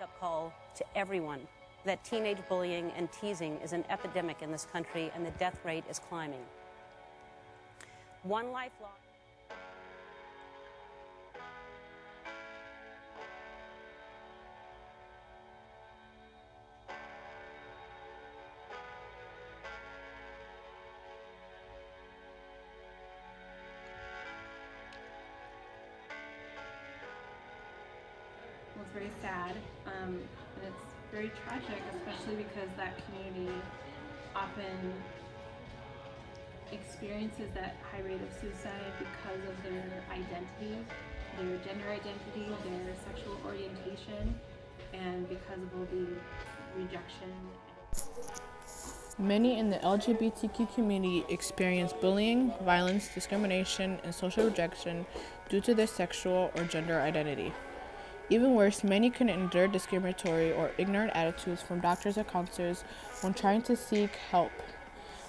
wake-up call to everyone that teenage bullying and teasing is an epidemic in this country and the death rate is climbing. One life lost. Well, it's very sad, and it's very tragic, especially because that community often experiences that high rate of suicide because of their identity, their gender identity, their sexual orientation, and because of all the rejection. Many in the LGBTQ community experience bullying, violence, discrimination, and social rejection due to their sexual or gender identity. Even worse, many can endure discriminatory or ignorant attitudes from doctors or counselors when trying to seek help.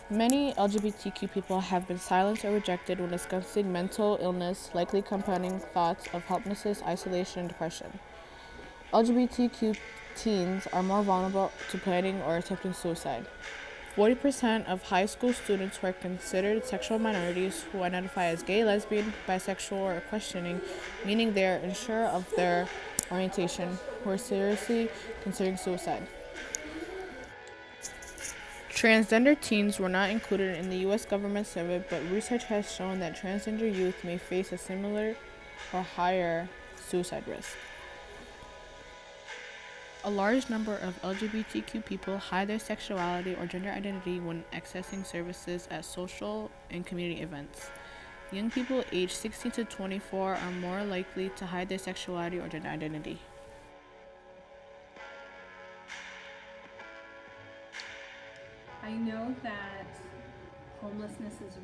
Many LGBTQ people have been silenced or rejected when discussing mental illness, likely compounding thoughts of helplessness, isolation, and depression. LGBTQ teens are more vulnerable to planning or attempting suicide. 40% of high school students who are considered sexual minorities who identify as gay, lesbian, bisexual, or questioning, meaning they are unsure of their orientation, who are seriously considering suicide. Transgender teens were not included in the U.S. government survey, but research has shown that transgender youth may face a similar or higher suicide risk. A large number of LGBTQ people hide their sexuality or gender identity when accessing services at social and community events. Young people aged 16 to 24 are more likely to hide their sexuality or gender identity. I know that homelessness is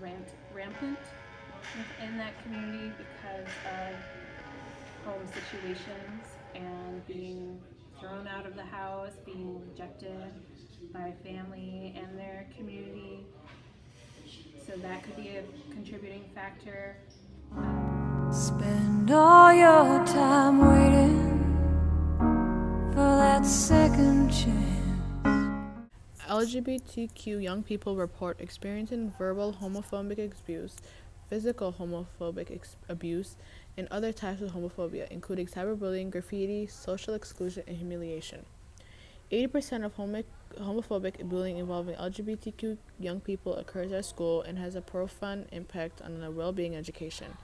rampant within that community because of home situations and being thrown out of the house, being rejected by family and their community. So that could be a contributing factor. Spend all your time waiting for that second chance. LGBTQ young people report experiencing verbal homophobic abuse, physical homophobic abuse, and other types of homophobia, including cyberbullying, graffiti, social exclusion, and humiliation. 80% of homophobic bullying involving LGBTQ young people occurs at school and has a profound impact on their well-being education.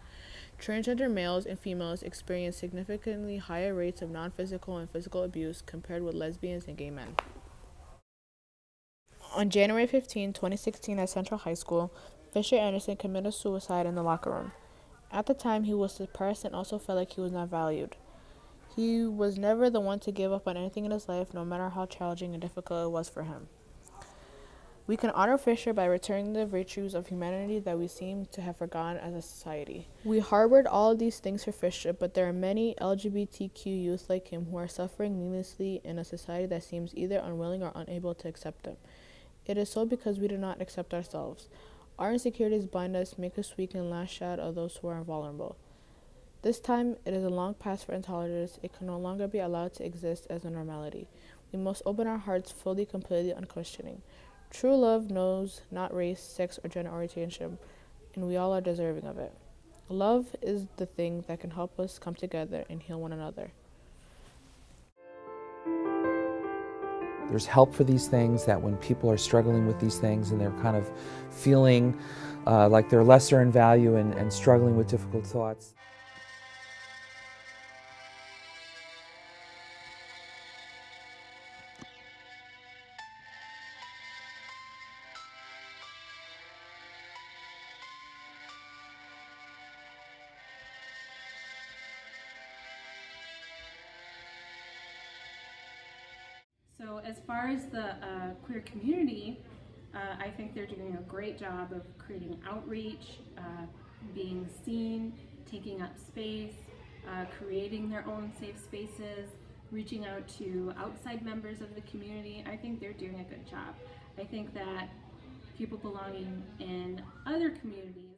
Transgender males and females experience significantly higher rates of non-physical and physical abuse compared with lesbians and gay men. On January 15, 2016, at Central High School, Fisher Anderson committed suicide in the locker room. At the time, he was depressed and also felt like he was not valued. He was never the one to give up on anything in his life, no matter how challenging and difficult it was for him. We can honor Fisher by returning the virtues of humanity that we seem to have forgotten as a society. We harbored all of these things for Fisher, but there are many LGBTQ youth like him who are suffering needlessly in a society that seems either unwilling or unable to accept them. It is so because we do not accept ourselves. Our insecurities bind us, make us weak, and lash out at those who are vulnerable. This time, it is a long past for intolerance. It can no longer be allowed to exist as a normality. We must open our hearts fully, completely, unquestioning. True love knows not race, sex, or gender orientation, and we all are deserving of it. Love is the thing that can help us come together and heal one another. There's help for these things, that when people are struggling with these things and they're kind of feeling like they're lesser in value and struggling with difficult thoughts. So as far as the queer community, I think they're doing a great job of creating outreach, being seen, taking up space, creating their own safe spaces, reaching out to outside members of the community. I think they're doing a good job. I think that people belonging in other communities